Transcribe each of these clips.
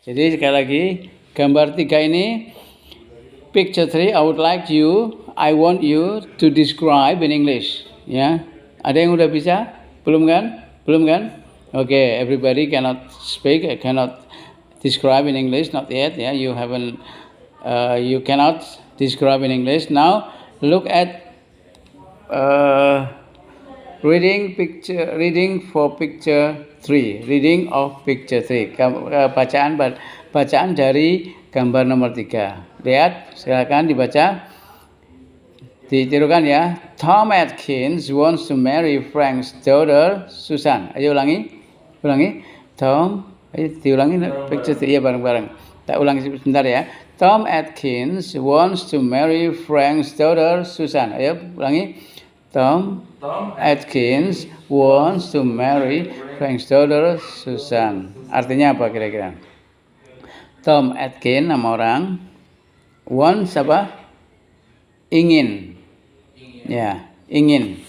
Jadi sekali lagi, gambar 3 ini, picture 3, I want you to describe in English. Ya, ada yang udah bisa? Belum kan? Okay, everybody cannot speak, cannot describe in English, not yet. Yeah, you haven't, you cannot describe in English. Now, look at reading for picture 3. Reading of picture 3. Bacaan dari gambar nomor 3. Lihat, silakan dibaca. Ditirukan ya. Tom Atkins wants to marry Frank's daughter Susan. Ayo ulangi. Tom, ayo diulangi picture 3 ya bareng-bareng. Tak ulangi sebentar ya. Tom Atkins wants to marry Frank's daughter Susan. Ayo ulangi. Tom Atkins wants to marry Frank's daughter Susan. Artinya apa kira-kira? Tom Atkins nama orang. Wants apa? Ingin. Ya, ingin.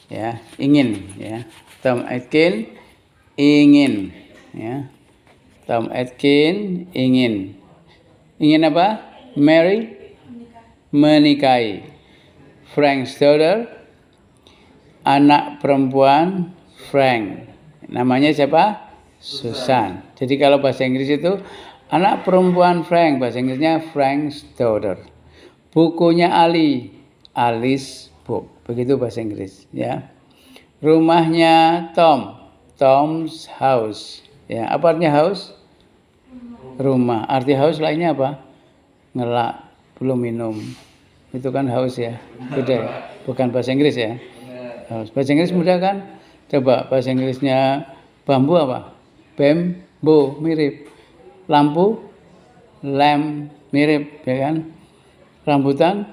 Ya, ingin. Ya. Tom Atkins ingin. Ya. Tom Atkins ingin. Ingin apa? Marry? Menikahi. Frank's daughter, anak perempuan Frank. Namanya siapa? Susan. Jadi kalau bahasa Inggris itu anak perempuan Frank, bahasa Inggrisnya Frank's daughter. Bukunya Alice book. Begitu bahasa Inggris, ya. Rumahnya Tom's house. Ya, apa artinya house? Rumah. Arti house lainnya apa? Ngelak, belum minum. Itu kan haus ya. Beda. Bukan bahasa Inggris ya. Haus. Bahasa Inggris mudah kan? Coba bahasa Inggrisnya bambu apa? Bambu, mirip. Lampu, lamp, mirip, ya kan? Rambutan.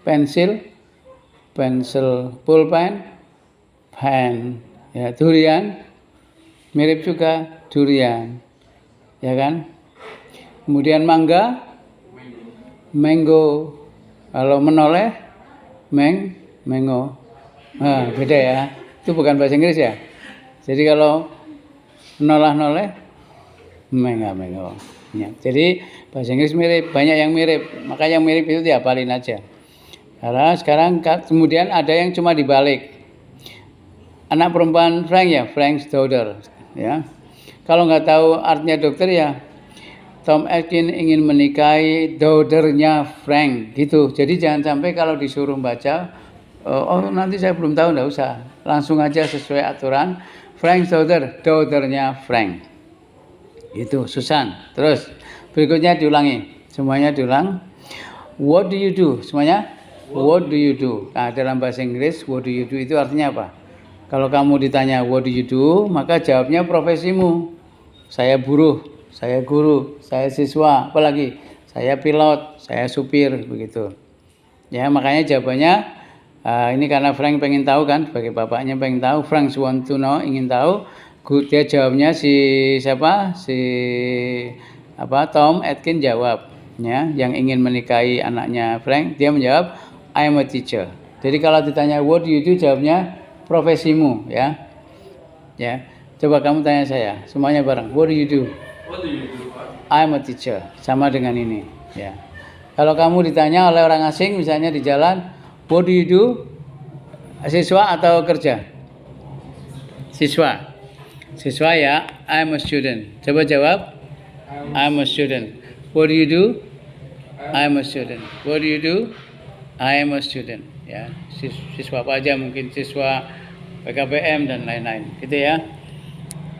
Pensil, pulpen, pen. Ya, durian, mirip juga durian. Ya kan? Kemudian mangga, mango. Kalau menoleh, mango. Nah, beda ya. Itu bukan bahasa Inggris ya. Jadi kalau menoleh, mango. Ya. Jadi bahasa Inggris mirip, banyak yang mirip. Maka yang mirip itu dihafalin aja. Karena sekarang kemudian ada yang cuma dibalik. Anak perempuan Frank ya, Frank's daughter. Ya. Kalau nggak tahu artinya dokter ya, Tom Atkins ingin menikahi daughternya Frank, gitu. Jadi jangan sampai kalau disuruh baca, oh nanti saya belum tahu, nggak usah. Langsung aja sesuai aturan. Frank's daughternya Frank. Itu Susan. Terus berikutnya diulangi, semuanya diulang. What do you do? Semuanya. What do you do? Nah, dalam bahasa Inggris, what do you do itu artinya apa? Kalau kamu ditanya what do you do, maka jawabnya profesimu. Saya buruh, saya guru, saya siswa, apalagi saya pilot, saya supir, begitu. Ya, makanya jawabannya ini karena Frank pengen tahu kan, sebagai bapaknya pengen tahu, Frank want to know, ingin tahu. Dia jawabnya Tom Atkins jawab, ya, yang ingin menikahi anaknya Frank, dia menjawab I am a teacher. Jadi kalau ditanya what do you do, jawabnya profesimu, ya. Ya. Coba kamu tanya saya, semuanya bareng. What do you do? What do you do, Pak? I am a teacher. Sama dengan ini, ya. Kalau kamu ditanya oleh orang asing, misalnya di jalan, what do you do? Siswa atau kerja? Siswa. Siswa ya, I am a student. Coba jawab. I am a student. What do you do? I am a student. What do you do? I am a student. Ya, siswa apa aja, mungkin siswa PKBM dan lain-lain. Gitu ya.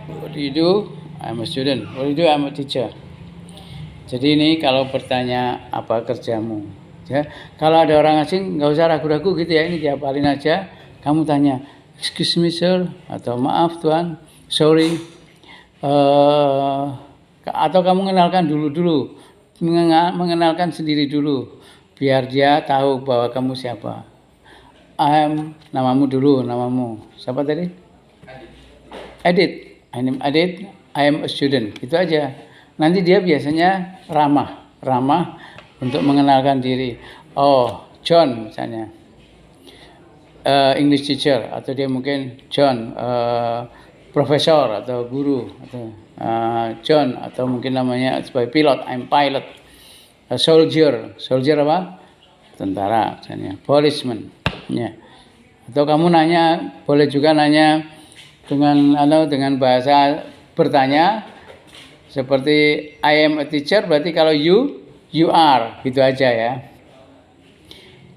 What do you do? I'm a student. What do you do? I'm a teacher. Jadi ini kalau bertanya apa kerjamu. Ya, kalau ada orang asing nggak usah ragu-ragu gitu ya. Ini dihafalin aja. Kamu tanya, excuse me sir, atau maaf tuan, sorry. Atau kamu mengenalkan sendiri dulu, biar dia tahu bahwa kamu siapa. Namamu dulu, namamu. Siapa tadi? Adit. I am a student. Itu aja. Nanti dia biasanya ramah untuk mengenalkan diri. Oh, John misalnya. English teacher, atau dia mungkin John profesor atau guru atau John, atau mungkin namanya sebagai pilot, I'm pilot. Soldier apa? Tentara misalnya. Policeman, ya. Atau kamu nanya, boleh juga nanya dengan bahasa bertanya seperti I am a teacher, berarti kalau you are, gitu aja ya.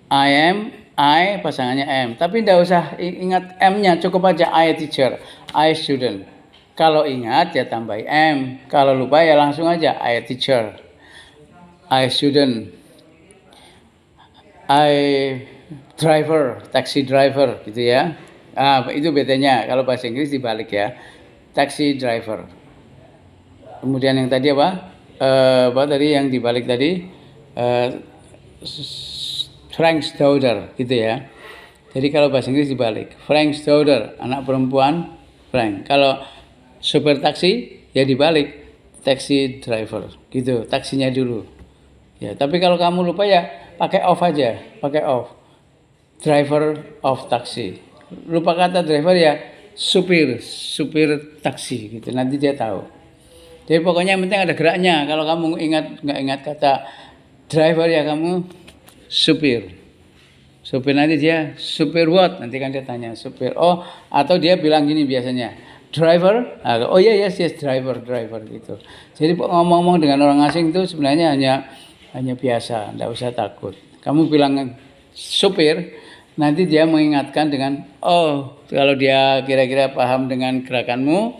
I pasangannya M, tapi tidak usah ingat M-nya, cukup aja I teacher, I student. Kalau ingat ya tambah M, kalau lupa ya langsung aja I teacher, I student, I driver, taxi driver gitu ya. Itu bedanya. Kalau bahasa Inggris dibalik ya, taxi driver. Kemudian yang tadi apa? Apa tadi yang dibalik tadi? Frank's daughter gitu ya. Jadi kalau bahasa Inggris dibalik, Frank's daughter, anak perempuan Frank. Kalau supir taksi ya dibalik, taxi driver gitu, taksinya dulu. Ya, tapi kalau kamu lupa ya pakai off aja, pakai off. Driver of taxi. Lupa kata driver ya supir taksi gitu. Nanti dia tahu. Jadi pokoknya yang penting ada geraknya. Kalau kamu nggak ingat kata driver ya kamu supir. Supir nanti dia supir what? Nanti kan dia tanya supir. Oh, atau dia bilang gini biasanya. Driver? Oh iya yes driver gitu. Jadi ngomong-ngomong dengan orang asing itu sebenarnya hanya biasa, enggak usah takut. Kamu bilang supir, nanti dia mengingatkan dengan kalau dia kira-kira paham dengan gerakanmu,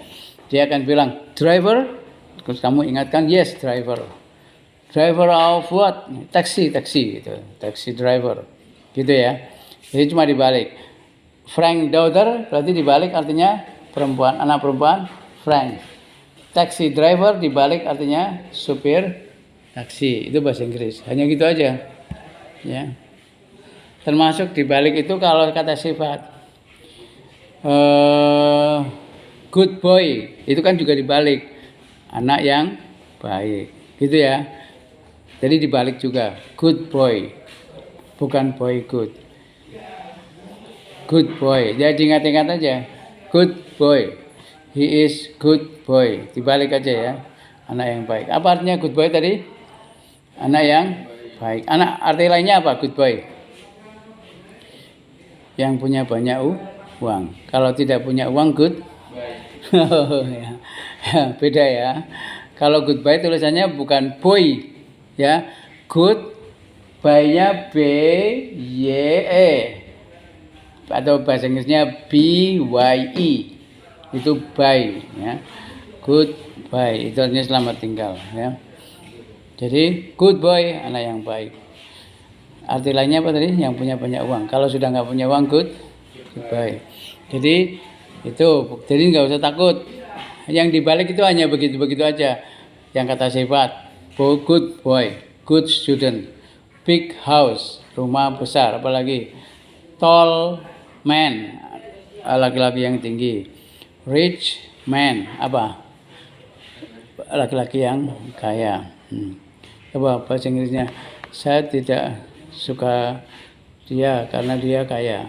dia akan bilang driver, terus kamu ingatkan yes driver of what? Taksi gitu, taxi driver gitu ya. Jadi cuma dibalik. Frank daughter berarti dibalik artinya perempuan, anak perempuan Frank. Taxi driver dibalik artinya supir taksi. Itu bahasa Inggris, hanya gitu aja ya. Termasuk dibalik itu kalau kata sifat good boy itu kan juga dibalik, anak yang baik gitu ya. Jadi dibalik juga, good boy bukan boy good boy. Jadi ingat-ingat aja, good boy, he is good boy, dibalik aja ya, anak yang baik. Apa artinya good boy tadi? Anak yang baik. Anak arti lainnya apa good boy? Yang punya banyak uang. Kalau tidak punya uang good ya. Beda ya. Kalau good boy tulisannya bukan boy ya. Good by-nya B Y E atau bahasa Inggrisnya B Y E. Itu by ya. Good by itu artinya selamat tinggal ya. Jadi good boy, anak yang baik. Arti lainnya apa tadi? Yang punya banyak uang. Kalau sudah nggak punya uang, good boy. Jadi itu, jadi nggak usah takut. Yang dibalik itu hanya begitu-begitu aja. Yang kata sifat, good boy, good student, big house, rumah besar, apalagi tall man, laki-laki yang tinggi, rich man, apa? Laki-laki yang kaya. Coba bahasa Inggrisnya, saya tidak suka dia karena dia kaya.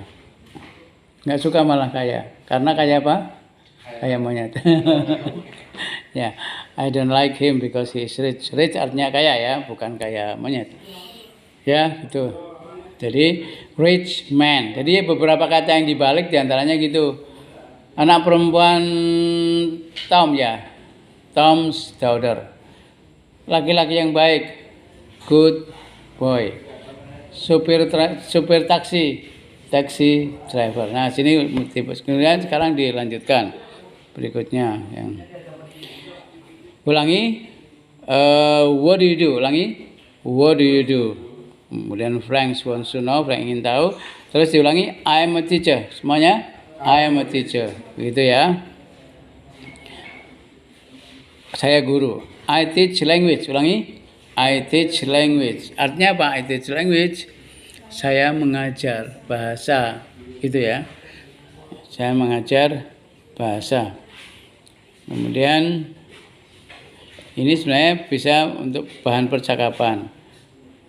Nggak suka malah kaya. Karena kaya apa? Kaya monyet. Ya, I don't like him because he is rich. Rich artinya kaya ya, bukan kaya monyet. Ya, gitu. Jadi rich man. Jadi beberapa kata yang dibalik diantaranya gitu. Anak perempuan Tom ya, Tom's daughter. Laki-laki yang baik, good boy. Supir taksi, taxi driver. Nah, sini kemudian sekarang dilanjutkan berikutnya yang ulangi. What do you do? Ulangi. What do you do? Kemudian Frank wants to know, Frank ingin tahu. Terus diulangi, I am a teacher. Semuanya, I am a teacher. Begitu ya. Saya guru. I teach language. Ulangi. I teach language. Artinya apa? I teach language. Saya mengajar bahasa. Gitu ya. Saya mengajar bahasa. Kemudian ini sebenarnya bisa untuk bahan percakapan.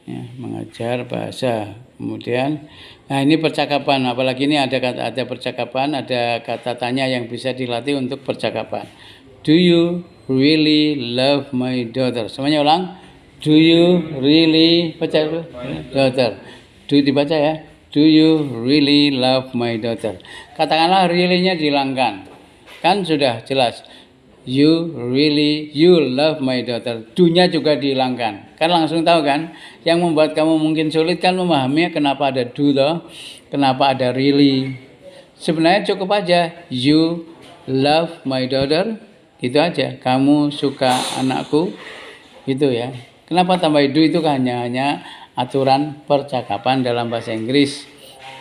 Ya, mengajar bahasa. Kemudian, nah ini percakapan. Apalagi ini ada percakapan, ada kata tanya yang bisa dilatih untuk percakapan. Do you really love my daughter? Semuanya ulang. Do you really, baca dulu. Daughter. Do dibaca ya. Do you really love my daughter? Katakanlah really-nya dihilangkan. Kan sudah jelas. You love my daughter. Do-nya juga dihilangkan. Kan langsung tahu kan? Yang membuat kamu mungkin sulit kan memahaminya kenapa ada do toh, kenapa ada really. Sebenarnya cukup aja you love my daughter, gitu aja. Kamu suka anakku, gitu ya. Kenapa tambah do itu kan hanya aturan percakapan dalam bahasa Inggris.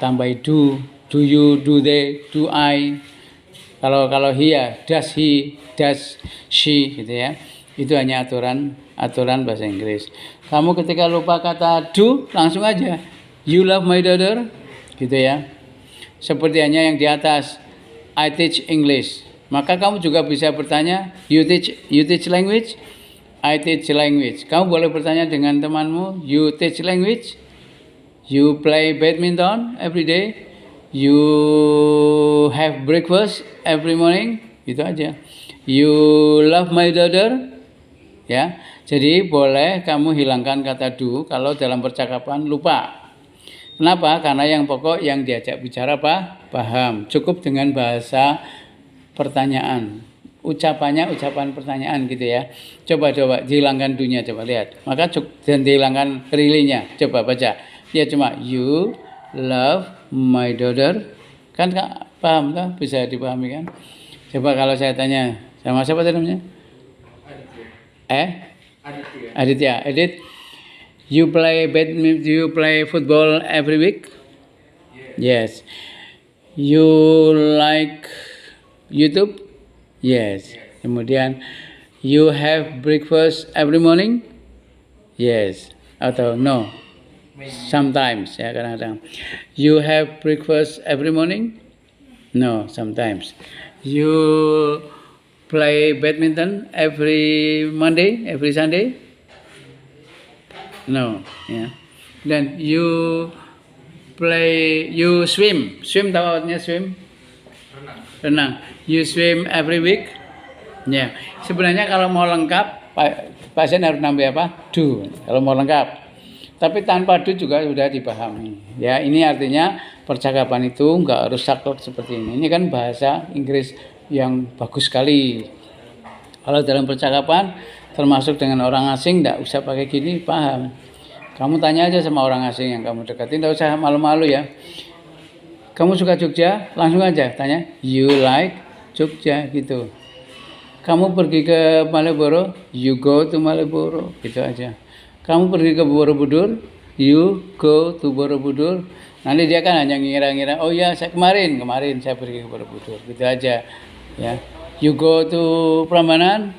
Tambah do you, do they, do I. Kalau he ya, does he, does she, gitu ya. Itu hanya aturan bahasa Inggris. Kamu ketika lupa kata do, langsung aja you love my daughter, gitu ya. Seperti hanya yang di atas, I teach English. Maka kamu juga bisa bertanya, you teach language, I teach language. Kamu boleh bertanya dengan temanmu, you teach language, you play badminton every day, you have breakfast every morning, gitu aja. You love my daughter, ya. Jadi boleh kamu hilangkan kata do kalau dalam percakapan lupa. Kenapa? Karena yang pokok yang diajak bicara paham. Cukup dengan bahasa pertanyaan. Ucapannya ucapan pertanyaan gitu ya. Coba dihilangkan do-nya, coba lihat. Maka dan dihilangkan really-nya. Coba baca. Ya cuma you love my daughter. Kan paham kan? Bisa dipahami kan? Coba kalau saya tanya sama siapa tadi namanya? Aditya. Adit, you play badminton, you play football every week? Yes. You like YouTube? Yes. Kemudian you have breakfast every morning? Yes. Atau no? Sometimes, ya kadang-kadang. You have breakfast every morning? No, sometimes. You play badminton every Monday, every Sunday? No, ya. Dan you swim. Swim tahu artinya swim? Renang. You swim every week? Ya. Sebenarnya kalau mau lengkap, pasien harus nambah apa? Do. Kalau mau lengkap. Tapi tanpa do juga sudah dipahami. Ya, ini artinya percakapan itu nggak harus saklek seperti ini. Ini kan bahasa Inggris yang bagus sekali. Kalau dalam percakapan, termasuk dengan orang asing, nggak usah pakai gini, paham. Kamu tanya aja sama orang asing yang kamu deketin, nggak usah malu-malu ya. Kamu suka Jogja? Langsung aja tanya, you like Jogja, gitu. Kamu pergi ke Malioboro? You go to Malioboro, gitu aja. Kamu pergi ke Borobudur, you go to Borobudur. Nanti dia kan hanya ngira-ngira, oh ya saya kemarin saya pergi ke Borobudur, gitu aja. Ya, you go to Prambanan,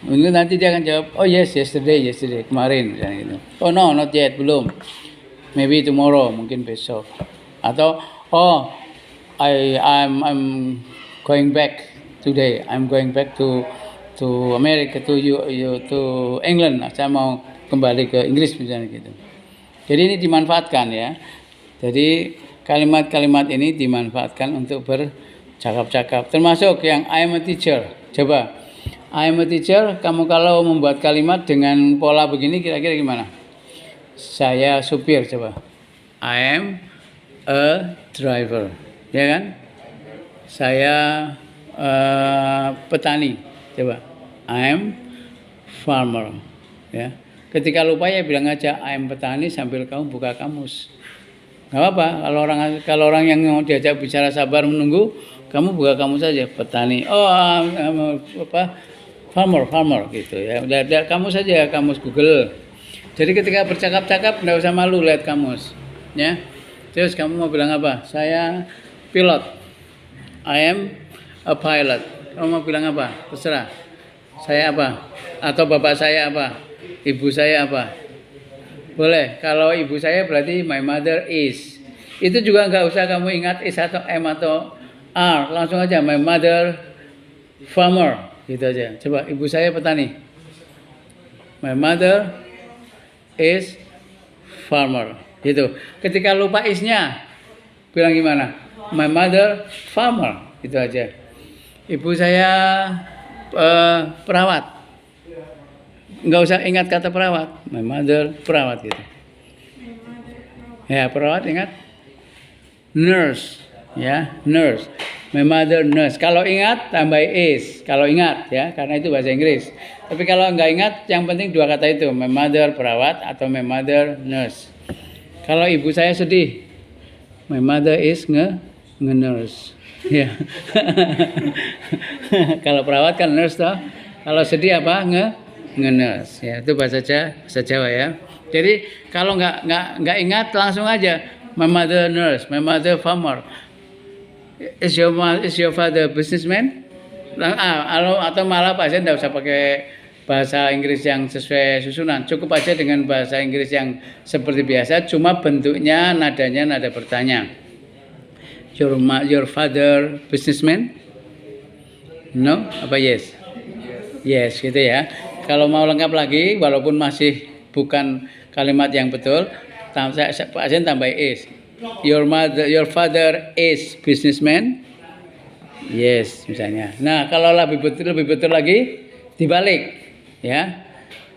nanti dia akan jawab, oh yes, yesterday, kemarin, gitu. Oh no, not yet, belum. Maybe tomorrow, mungkin besok. Atau oh, I'm going back today. I'm going back to America, to England. Saya mau kembali ke Inggris misalnya gitu. Jadi ini dimanfaatkan ya. Jadi kalimat-kalimat ini dimanfaatkan untuk bercakap-cakap. Termasuk yang I am a teacher. Coba I am a teacher. Kamu kalau membuat kalimat dengan pola begini kira-kira gimana? Saya supir, coba. I am a driver, ya kan? Saya petani, coba. I am farmer, ya. Ketika lupa ya bilang aja I am petani sambil kamu buka kamus. Gak apa-apa, kalau orang yang mau diajak bicara sabar menunggu, kamu buka kamus saja, petani. Oh, farmer gitu ya. Udah kamus saja, kamus Google. Jadi ketika bercakap-cakap enggak usah malu lihat kamus, ya. Terus kamu mau bilang apa? Saya pilot. I am a pilot. Kamu mau bilang apa? Terserah. Saya apa? Atau bapak saya apa? Ibu saya apa? Boleh. Kalau ibu saya berarti my mother is. Itu juga nggak usah kamu ingat is atau M atau R. Langsung aja my mother farmer. Gitu aja. Coba ibu saya petani. My mother is farmer. Gitu. Ketika lupa is-nya, bilang gimana? My mother farmer. Gitu aja. Ibu saya perawat. Nggak usah ingat kata perawat. My mother perawat gitu. Ya, perawat ingat nurse, ya, nurse. My mother nurse. Kalau ingat tambah is. Kalau ingat ya, karena itu bahasa Inggris. Tapi kalau nggak ingat, yang penting dua kata itu, my mother perawat atau my mother nurse. Kalau ibu saya sedih, my mother is nge-nurse. Ya. Kalau perawat kan nurse toh. Kalau sedih apa? Nge-nurse. Ya, itu bahasa Jawa ya. Jadi kalau nggak ingat langsung aja my mother nurse, my mother farmer. Is your father businessman? Atau malah pasien tidak usah pakai bahasa Inggris yang sesuai susunan, cukup aja dengan bahasa Inggris yang seperti biasa, cuma bentuknya nadanya nada bertanya. Your father businessman? No? Apa yes? Yes gitu ya. Kalau mau lengkap lagi, walaupun masih bukan kalimat yang betul, pasien tambah is. Your father is businessman? Yes, misalnya. Nah, kalau lebih betul lagi dibalik, ya.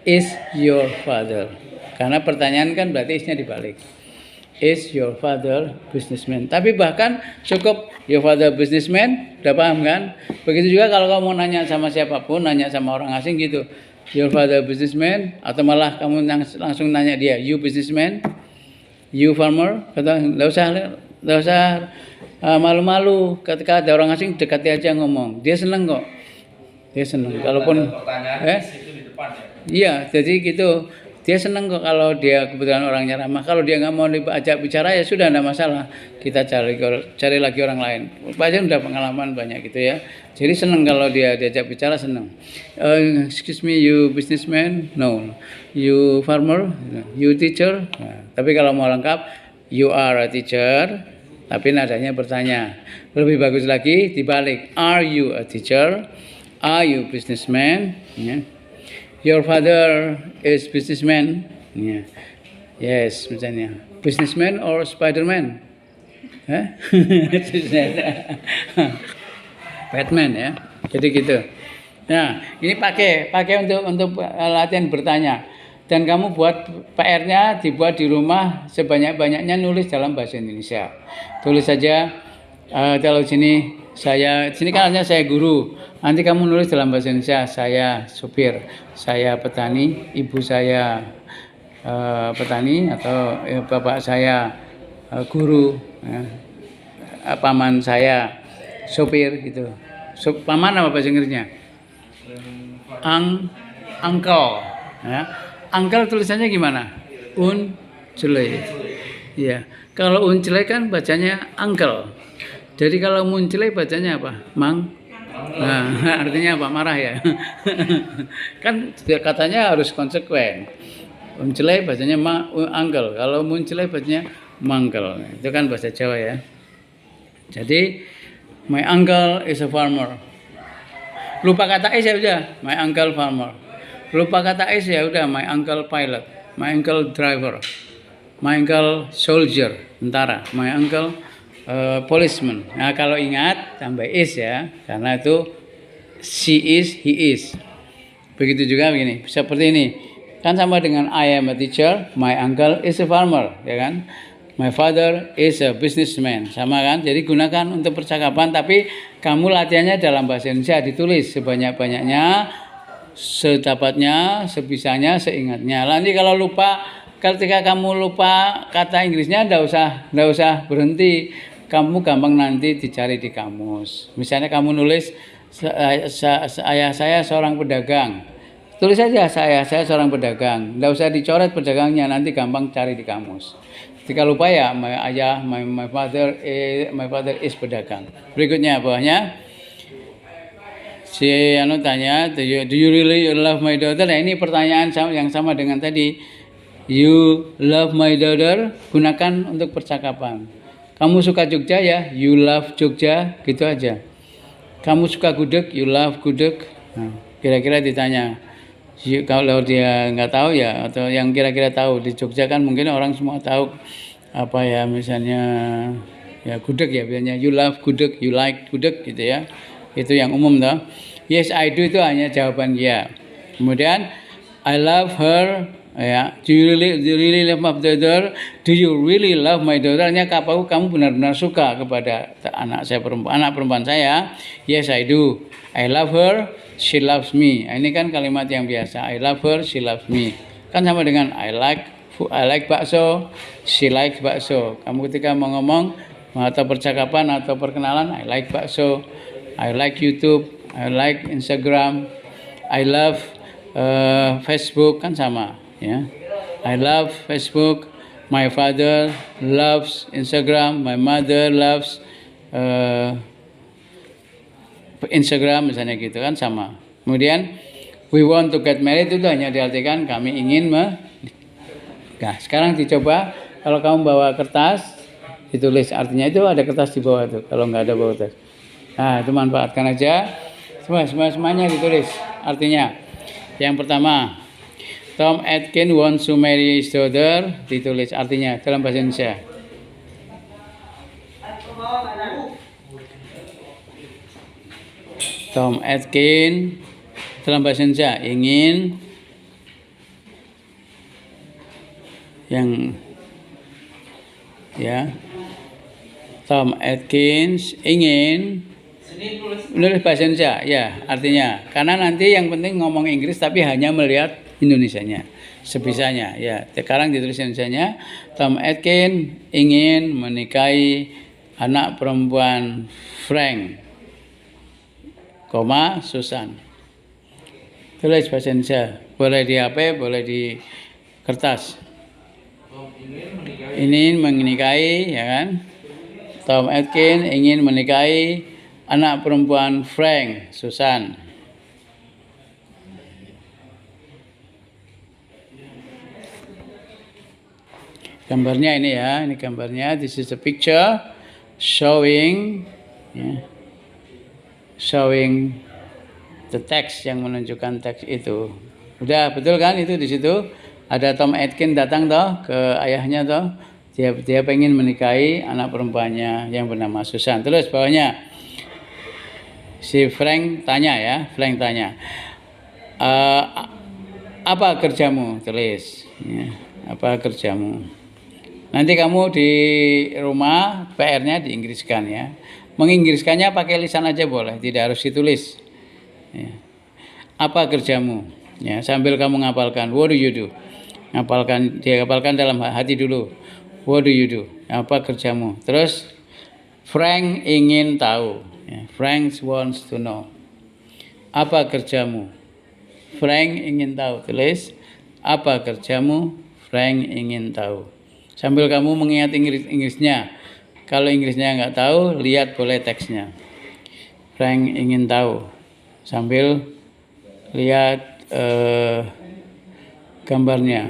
Is your father? Karena pertanyaan kan berarti isnya dibalik. Is your father businessman? Tapi bahkan cukup your father businessman, udah paham kan? Begitu juga kalau kamu nanya sama siapapun, nanya sama orang asing gitu. Your father businessman, atau malah kamu langsung nanya dia, you businessman? You farmer? Kata enggak usah malu-malu, ketika ada orang asing dekati aja ngomong. Dia seneng kok. Dia seneng. Kalaupun iya, jadi gitu. Dia seneng kok kalau dia kebetulan orangnya ramah. Kalau dia nggak mau diajak bicara ya sudah, enggak masalah. Kita cari lagi orang lain. Pasien udah pengalaman banyak gitu ya. Jadi seneng kalau dia diajak bicara, seneng. Excuse me, you businessman? No. You farmer? No. You teacher? Nah, tapi kalau mau lengkap, you are a teacher. Tapi nadanya bertanya. Lebih bagus lagi dibalik. Are you a teacher? Are you businessman? Yeah. Your father is businessman? Yeah. Yes, misalnya. Businessman or Spiderman? Huh? Batman ya. Jadi gitu. Nah, ini pakai untuk latihan bertanya. Dan kamu buat PR-nya dibuat di rumah sebanyak-banyaknya, nulis dalam bahasa Indonesia. Tulis saja kalau sini kan hanya saya guru. Nanti kamu nulis dalam bahasa Indonesia, saya supir, saya petani, ibu saya petani, atau bapak saya guru, paman saya supir gitu. Paman apa bahasa Inggrisnya? Uncle. Ya. Uncle tulisannya gimana? Uncele. Iya. Kalau uncele kan bacanya uncle. Jadi kalau muncele bacanya apa? Mang. Nah, artinya apa? Marah ya. Kan katanya harus konsekuen. Uncele bacanya uncle. Kalau muncele bacanya mangkel. Itu kan bahasa Jawa ya. Jadi my uncle is a farmer. Lupa kata is ya udah, my uncle farmer. Lupa kata is ya udah, my uncle pilot, my uncle driver, my uncle soldier, tentara, my uncle policeman. Nah, kalau ingat tambah is ya, karena itu she is, he is. Begitu juga begini, seperti ini. Kan sama dengan I am a teacher, my uncle is a farmer, ya kan? My father is a businessman, sama kan? Jadi gunakan untuk percakapan, tapi kamu latihannya dalam bahasa Indonesia, ditulis sebanyak-banyaknya, sedapatnya, sebisanya, seingatnya. Nanti kalau lupa, ketika kamu lupa kata Inggrisnya, ndak usah berhenti. Kamu gampang nanti dicari di kamus. Misalnya kamu nulis ayah saya seorang pedagang. Tulis saja saya seorang pedagang. Ndak usah dicoret pedagangnya, nanti gampang cari di kamus. Jika lupa ya, my father is pedagang. Berikutnya bawahnya, si tanya, do you really love my daughter? Nah, ini pertanyaan yang sama dengan tadi. You love my daughter, gunakan untuk percakapan. Kamu suka Jogja ya, you love Jogja, gitu aja. Kamu suka gudeg, you love gudeg. Nah, kira-kira ditanya. Kalau dia nggak tahu ya, atau yang kira-kira tahu, di Jogja kan mungkin orang semua tahu apa ya, misalnya ya gudeg ya, biasanya you love gudeg, you like gudeg gitu ya, itu yang umum toh. Yes, I do itu hanya jawaban ya. Kemudian I love her, ya. Do you really love my daughter? Do you really love my daughter? Hanya kamu benar-benar suka kepada anak perempuan saya. Yes, I do. I love her, she loves me. Ini kan kalimat yang biasa. I love her, she loves me. Kan sama dengan I like bakso, she likes bakso. Kamu ketika mau ngomong atau percakapan atau perkenalan, I like bakso, I like YouTube, I like Instagram, I love Facebook, kan sama ya. I love Facebook, my father loves Instagram, my mother loves Instagram, misalnya gitu kan sama. Kemudian we want to get married itu hanya diartikan kami ingin Nah, sekarang dicoba kalau kamu bawa kertas ditulis, artinya itu ada kertas di bawah tuh. Kalau nggak ada bawa kertas, nah itu manfaatkan aja. Semuanya ditulis artinya. Yang pertama, Tom Atkins wants to marry his daughter, ditulis artinya dalam bahasa Indonesia. Tom Atkins dalam bahasa Indonesia ingin Tom Atkins ingin menulis bahasa Indonesia, ya artinya. Karena nanti yang penting ngomong Inggris tapi hanya melihat Indonesianya, sebisanya. Ya, sekarang ditulis Indonesianya. Tom Atkins ingin menikahi anak perempuan Frank, Susan. Tulis bahasa Indonesia. Boleh di HP, boleh di kertas. Ingin menikahi, ya kan? Tom Atkins ingin menikahi anak perempuan Frank, Susan. Gambarnya ini ya, ini gambarnya. This is a picture showing the text, yang menunjukkan teks itu. Udah betul kan itu di situ? Ada Tom Atkins datang toh ke ayahnya toh. Dia pengen menikahi anak perempuannya yang bernama Susan. Terus bawahnya si Frank tanya ya, apa kerjamu? Tulis ya, apa kerjamu? Nanti kamu di rumah PR-nya diinggriskan ya. Menginggriskannya pakai lisan aja boleh, tidak harus ditulis. Ya. Apa kerjamu? Ya, sambil kamu ngapalkan. What do you do? Hafalkan dalam hati dulu. What do you do? Apa kerjamu? Terus Frank ingin tahu. Ya, Frank wants to know. Apa kerjamu? Frank ingin tahu. Tulis apa kerjamu? Frank ingin tahu. Sambil kamu mengingat Inggrisnya. Kalau Inggrisnya nggak tahu, lihat boleh teksnya. Frank ingin tahu. Sambil lihat gambarnya.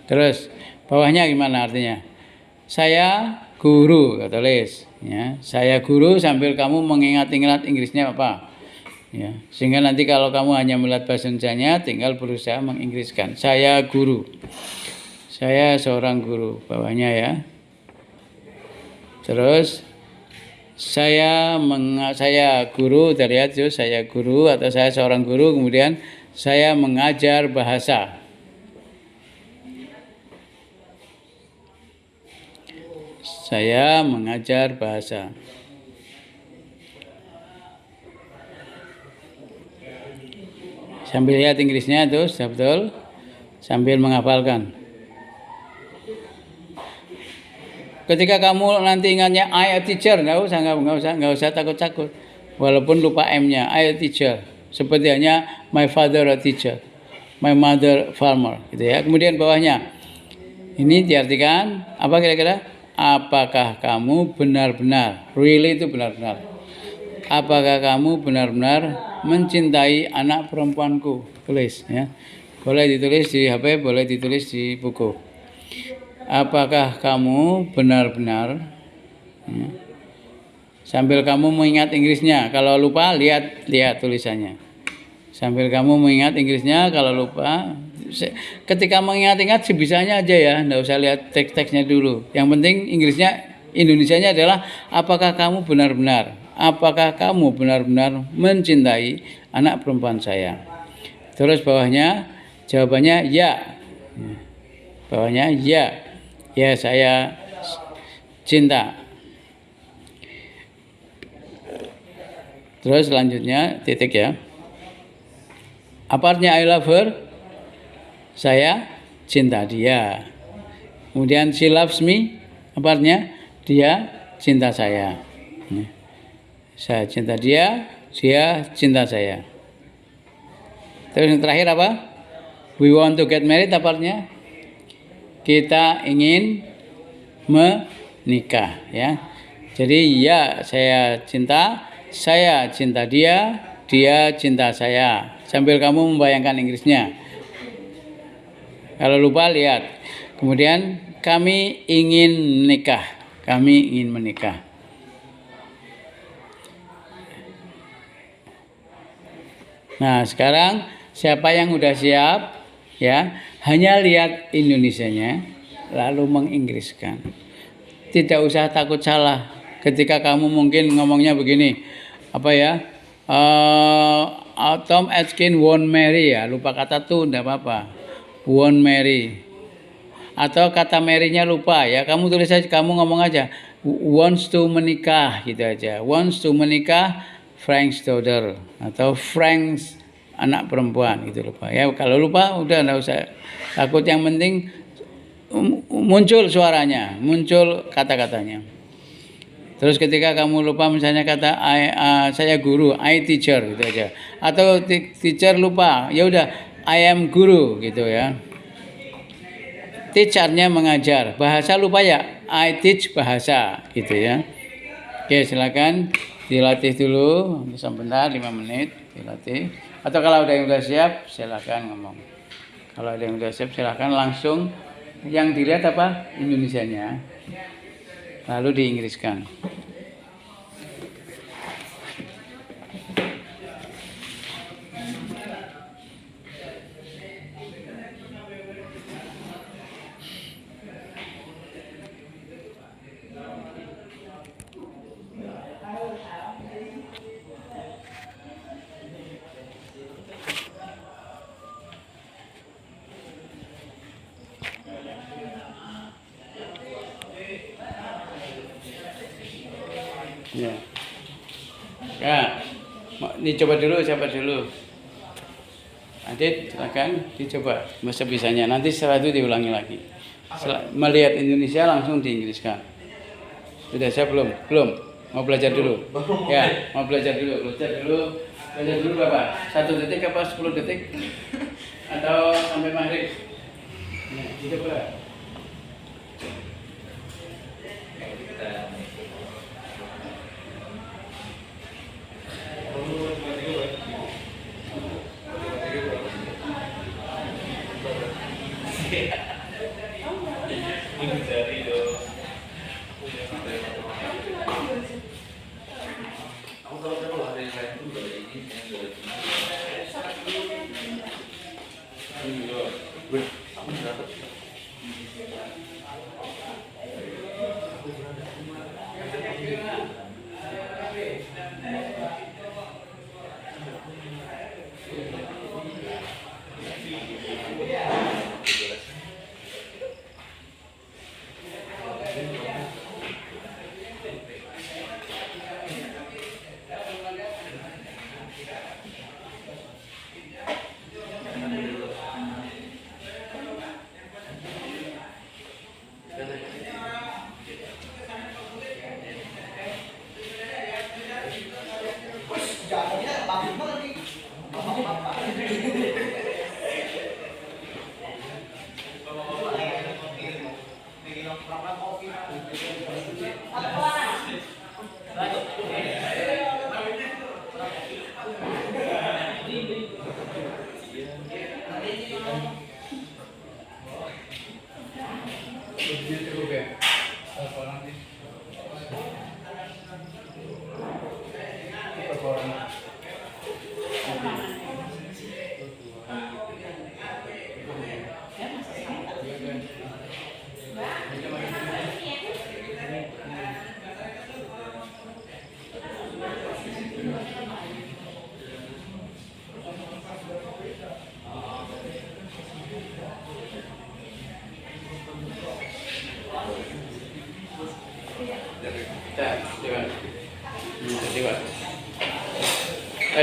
Terus bawahnya gimana artinya? Saya guru, tulis ya. Saya guru sambil kamu mengingat-ingat Inggrisnya apa? Ya, sehingga nanti kalau kamu hanya melihat bahasa Indonesianya tinggal berusaha menginggriskan. Saya guru. Saya seorang guru, bawahnya ya. Terus saya guru, terlihat tuh saya guru atau saya seorang guru, kemudian saya mengajar bahasa. Saya mengajar bahasa. Sambil lihat Inggrisnya tuh, betul. Sambil menghafalkan. Ketika kamu nanti ingatnya I a teacher, nggak usah takut-takut. Walaupun lupa M-nya, I a teacher. Seperti hanya my father a teacher, my mother farmer, gitu ya. Kemudian bawahnya, ini diartikan apa kira-kira? Apakah kamu benar-benar, really itu benar-benar. Apakah kamu benar-benar mencintai anak perempuanku? Tulis ya. Boleh ditulis di HP, boleh ditulis di buku. Apakah kamu benar-benar ya, sambil kamu mengingat Inggrisnya. Kalau lupa lihat tulisannya. Sambil kamu mengingat Inggrisnya, kalau lupa ketika mengingat-ingat sebisanya aja ya, enggak usah lihat teks-teksnya dulu. Yang penting Indonesianya adalah apakah kamu benar-benar mencintai anak perempuan saya. Terus bawahnya jawabannya ya. Bawahnya ya. Ya, saya cinta. Terus selanjutnya titik ya. Apa artinya I love her? Saya cinta dia. Kemudian she loves me. Apa artinya? Dia cinta saya. Saya cinta dia cinta saya. Terus yang terakhir apa? We want to get married. Apa artinya? Kita ingin menikah, ya. Jadi ya, saya cinta dia cinta saya. Sambil kamu membayangkan Inggrisnya. Kalau lupa lihat. Kemudian kami ingin menikah. Kami ingin menikah. Nah, sekarang siapa yang udah siap? Ya, hanya lihat Indonesianya lalu menginggriskan. Tidak usah takut salah. Ketika kamu mungkin ngomongnya begini, apa ya? Tom Atkin won't marry, ya, lupa kata tuh enggak apa-apa. Won't marry. Atau kata marry-nya lupa, ya, kamu tulis aja, kamu ngomong aja wants to menikah gitu aja. Wants to menikah Frank's daughter atau Frank's anak perempuan gitu, lupa. Ya, kalau lupa udah enggak usah takut, yang penting muncul suaranya, muncul kata-katanya. Terus ketika kamu lupa misalnya kata saya guru, I teacher gitu aja. Atau teacher lupa, ya udah I am guru gitu ya. Teachernya mengajar, bahasa lupa ya, I teach bahasa gitu ya. Oke, silakan dilatih dulu sebentar 5 menit dilatih. Atau kalau ada yang sudah siap silakan ngomong. Kalau ada yang sudah siap silakan langsung, yang dilihat apa? Indonesianya. Lalu diinggriskan. Ya. Ya. Dicoba dulu, siapa dulu? Adit, silakan dicoba sebisanya. Nanti setelah itu diulangi lagi. Melihat Indonesia langsung diinggriskan. Sudah siap belum? Belum. Mau belajar dulu? Ya, mau belajar dulu. Belajar dulu berapa? 1 detik apa 10 detik? Atau sampai maghrib? Nah, dicoba.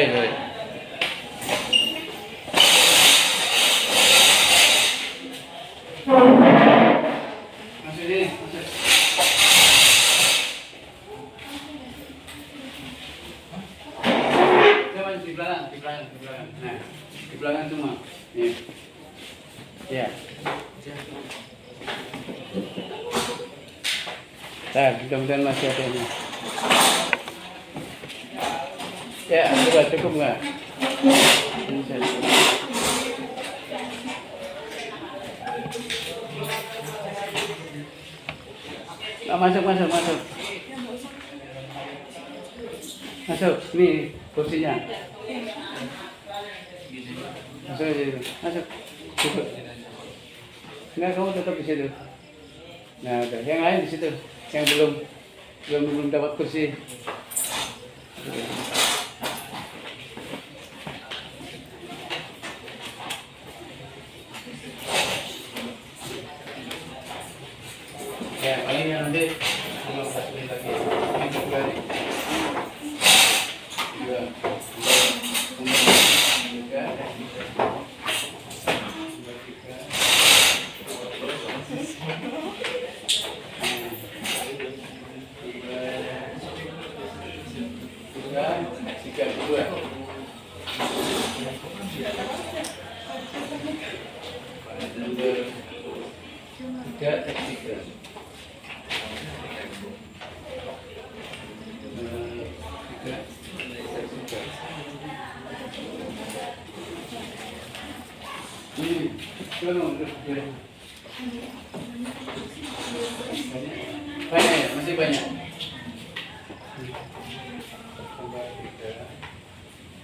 baik. Masuk sini, masuk. Coba di belakang. Nah, di belakang semua. Nih. Ya. Mudah-mudahan masih ada ini. Ya, cukup nggak? Ini saja. Masuk. Masuk, ini kursinya. Masuk aja dulu. Masuk. Cukup. Enggak, kamu tetap di situ. Nah, udah. Yang lain di situ. Yang belum dapat kursi. Ya, paling yang nanti 15 menit lagi. Ini juga nih. Juga. Tiga, dua. Tiga. Banyak ya, masih banyak.